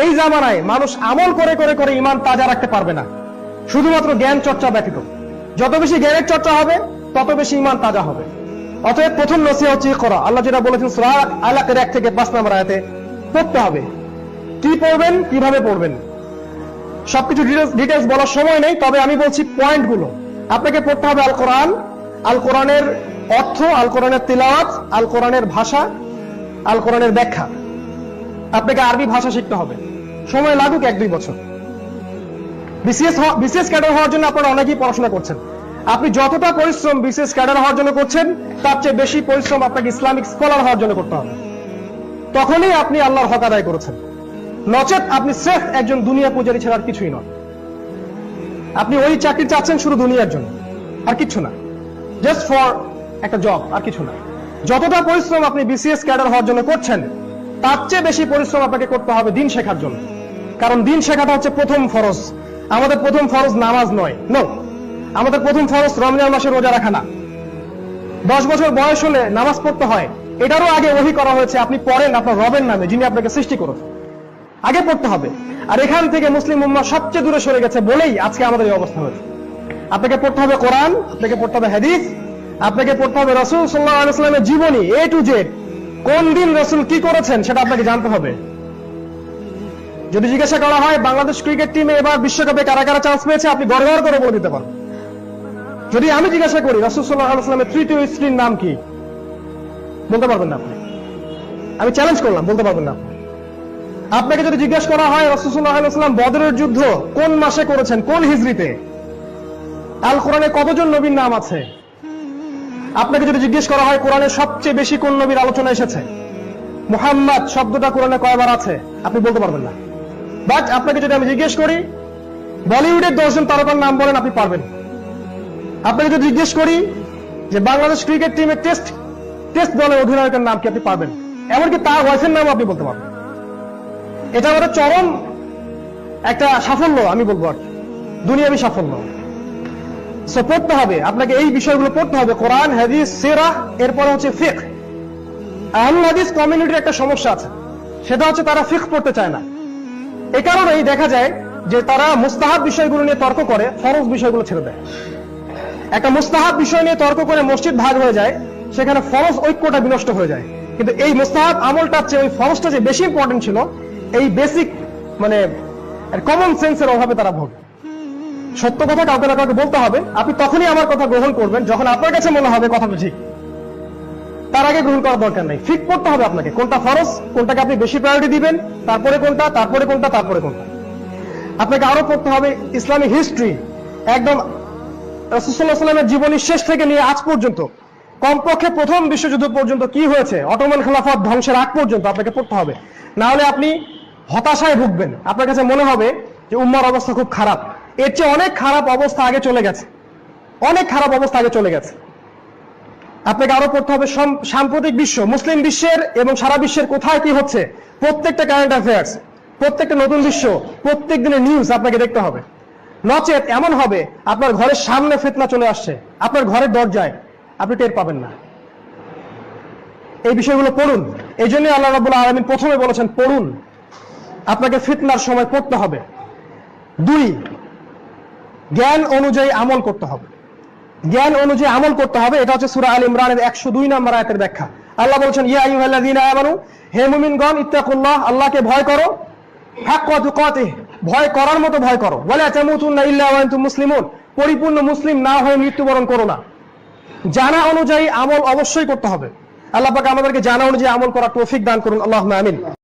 এই জামানায় মানুষ আমল করে করে করে ঈমান তাজা রাখতে পারবে না, শুধুমাত্র জ্ঞান চর্চা ব্যতীত। যত বেশি জ্ঞানের চর্চা হবে তত বেশি ঈমান তাজা হবে। অতএব প্রথম নসিহত হচ্ছে ইকরা। আল্লাহ যেটা বলেছেন সূরা আলাকের 1 থেকে 5 নম্বর আয়াতে, পড়তে হবে। কি পড়বেন, কিভাবে পড়বেন, সবকিছু ডিটেইলস বলার সময় নেই, তবে আমি বলছি পয়েন্টগুলো। আপনাকে পড়তে হবে আল কোরআন, আল কোরআনের অর্থ, আল কোরআনের তিলাওয়াত, আল কোরআনের ভাষা, আল কোরআনের ব্যাখ্যা। আপনাকে আরবি ভাষা শিখতে হবে, সময় লাগুক 1-2 বছর। বিসিএস ক্যাডার হওয়ার জন্য আপনারা অনেকেই পড়াশোনা করছেন। আপনি যতটা পরিশ্রম বিসিএস ক্যাডার হওয়ার জন্য করছেন, তার চেয়ে বেশি পরিশ্রম আপনাকে ইসলামিক স্কলার হওয়ার জন্য করতে হবে। তখনই আপনি আল্লাহর হক আদায় করেছেন। নচেত আপনি স্রেফ একজন দুনিয়া পূজারী ছাড়া আর কিছুই নয়। আপনি ওই চাকরি চাচ্ছেন শুধু দুনিয়ার জন্য, আর কিছু না, জাস্ট ফর একটা জব, আর কিছু না। যতটা পরিশ্রম আপনি বিসিএস ক্যাডার হওয়ার জন্য করছেন, তার চেয়ে বেশি পরিশ্রম আপনাকে করতে হবে দিন শেখার জন্য। কারণ দিন শেখাটা হচ্ছে প্রথম ফরজ। আমাদের প্রথম ফরজ নামাজ নয়, নো। আমাদের প্রথম ফরজ রমজান মাসে রোজা রাখা না। 10 বছর বয়স হলে নামাজ পড়তে হয়, এটারও আগে ওহী করা হয়েছে। আপনি পড়েন আপনার রবের নামে, যিনি আপনাকে সৃষ্টি করেছেন, আগে পড়তে হবে। আর এখান থেকে মুসলিম উম্মাহ সবচেয়ে দূরে সরে গেছে বলেই আজকে আমাদের এই অবস্থা হয়েছে। আপনাকে পড়তে হবে কোরআন, আপনাকে পড়তে হবে হাদিস, আপনাকে পড়তে হবে রাসূল সাল্লাল্লাহু আলাইহি ওয়াসাল্লামের জীবনী A to Z। কোন দিন রাসূল কি করেছেন সেটা আপনাকে জানতে হবে। যদি জিজ্ঞাসা করা হয় বাংলাদেশ ক্রিকেট টিমে এবার বিশ্বকাপে কারা কারা চান্স পেয়েছে, আপনি গড়গড় করে বলে দিতে পারেন। যদি আমি জিজ্ঞাসা করি রাসূল সাল্লাল্লাহু আলাইহি ওয়াসাল্লামের তৃতীয় স্ত্রীর নাম কি, বলতে পারবেন না আপনি। আমি চ্যালেঞ্জ করলাম, বলতে পারবেন না আপনি। আপনাকে যদি জিজ্ঞাসা করা হয় রাসূল সাল্লাল্লাহু আলাইহি ওয়াসাল্লাম বদরের যুদ্ধ কোন মাসে করেছেন, কোন হিজরিতে, আল কোরআনে কতজন নবীর নাম আছে, আপনাকে যদি জিজ্ঞেস করা হয় কোরআনে সবচেয়ে বেশি কোন নবীর আলোচনা এসেছে, মুহাম্মদ শব্দটা কোরআনে কয়বার আছে, আপনি বলতে পারবেন না। বাট আপনাকে যদি আমি জিজ্ঞেস করি বলিউডের 10 জন তারকার নাম বলেন, আপনি পারবেন। আপনাকে যদি জিজ্ঞেস করি যে বাংলাদেশ ক্রিকেট টিমের টেস্ট দলের অধিনায়কের নাম কি, আপনি পারবেন। এমনকি তার ওয়াইফের নাম আপনি বলতে পারবেন। এটা আমাদের চরম একটা সাফল্য, আমি বলবো আর দুনিয়াবী সাফল্য। সো পড়তে হবে, আপনাকে এই বিষয়গুলো পড়তে হবে, কোরআন, হাদিস, সিরাহ, এরপরে হচ্ছে ফিকহ। আহলুল হাদিস কমিউনিটির একটা সমস্যা আছে, সেটা হচ্ছে তারা ফিকহ পড়তে চায় না। এই কারণেই দেখা যায় যে তারা মুস্তাহাব বিষয়গুলো নিয়ে তর্ক করে, ফরজ বিষয়গুলো ছেড়ে দেয়। একটা মুস্তাহাব বিষয় নিয়ে তর্ক করে মসজিদ ভাগ হয়ে যায়, সেখানে ফরজ ঐক্যটা বিনষ্ট হয়ে যায়। কিন্তু এই মুস্তাহাব আমলটার চেয়ে ওই ফরজটা যে বেশি ইম্পর্টেন্ট ছিল, এই বেসিক মানে কমন সেন্সের অভাবে তারা ভোগে। সত্য কথা কাউকে না কাউকে বলতে হবে। আপনি তখনই আমার কথা গ্রহণ করবেন যখন আপনার কাছে মনে হবে কথাটা ঠিক, তার আগে গ্রহণ করার দরকার নাই। ফিট করতে হবে আপনাকে, কোনটা ফরজ, কোনটাকে আপনি বেশি প্রায়োরিটি দিবেন, তারপরে কোনটা, তারপরে কোনটা, তারপরে কোনটা। আপনাকে আরো পড়তে হবে ইসলামিক হিস্ট্রি, একদম রাসূল সাল্লাল্লাহু আলাইহি ওয়াসাল্লামের জীবনী শেষ থেকে নিয়ে আজ পর্যন্ত, কমপক্ষে প্রথম বিশ্বযুদ্ধ পর্যন্ত কি হয়েছে, অটোমান খেলাফত ধ্বংসের আগ পর্যন্ত আপনাকে পড়তে হবে। না হলে আপনি হতাশায় ভুগবেন, আপনার কাছে মনে হবে যে উম্মার অবস্থা খুব খারাপ। এর চেয়ে অনেক খারাপ অবস্থা আগে চলে গেছে, অনেক খারাপ অবস্থা আগে চলে গেছে। আপনাকে আরো পড়তে হবে সাম্প্রতিক বিশ্ব, মুসলিম বিশ্বের এবং সারা বিশ্বের কোথায় কি হচ্ছে, প্রত্যেকটা কারেন্ট অ্যাফেয়ার্স, প্রত্যেকটা নতুন বিশ্ব, প্রত্যেক দিনের নিউজ আপনাকে দেখতে হবে। নচেত এমন হবে আপনার ঘরের সামনে ফিতনা চলে আসছে, আপনার ঘরের দরজায়, আপনি টের পাবেন না। এই বিষয়গুলো পড়ুন। এই জন্য আল্লাহ রাব্বুল আলামিন প্রথমে বলেছেন পড়ুন। আপনাকে ফিতনার সময় পড়তে হবে। 2, জ্ঞান অনুযায়ী আমল করতে হবে। জ্ঞান অনুযায়ী আমল করতে হবে, এটা হচ্ছে সূরা আল ইমরানের 102 নম্বর আয়াতের ব্যাখ্যা। আল্লাহ বলেছেন ইয়া আইয়ুহাল্লাযীনা আমানু, হে মুমিনগণ, ইত্তাকুল্লাহ, আল্লাহকে ভয় করো, হাক্কা তুকাতিহ, ভয় করার মতো ভয় করো, ওয়ালা তামুতুন্না ইল্লা ওয়া আনতুম মুসলিমুন, পরিপূর্ণ মুসলিম না হয়ে মৃত্যুবরণ করো না। জানা অনুযায়ী আমল অবশ্যই করতে হবে। আল্লাহ পাক আমাদেরকে জানা অনুযায়ী আমল করার তৌফিক দান করুন, আল্লাহুম্মা আমিন।